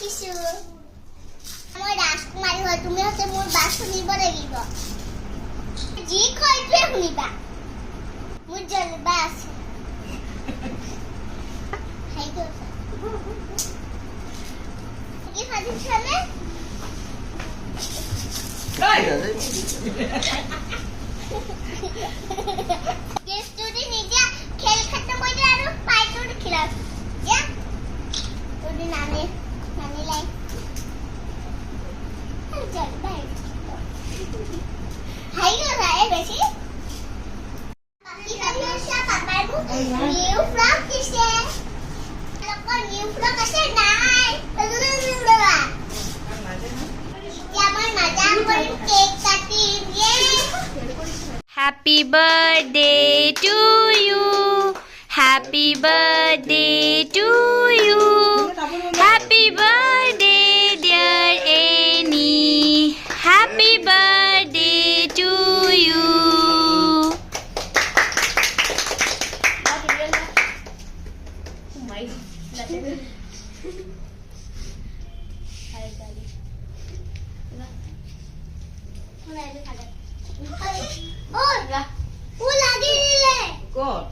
কিছু মই ৰাজকুমাৰী হয় তুমি হতে মোৰ বাস শুনিব লাগিব যি কইতে শুনিবা মোৰ জানিবা আছে হাই গো কি ভাবিছানে ये स्टोरी निजा खेल खत्म हो गया और पाइटो खिला या तो दिन नानी लाई चल बाय हाय गो राय बेसी बाकी करियो सा पापाबू न्यू फ्रॉक किसे लोक न्यू फ्रॉक আছে নাই আমার মজা করে কেক কাটিম ये Happy birthday to you. Happy birthday to you. Happy birthday, dear Annie. Happy birthday to you. और वो लगी ले Good.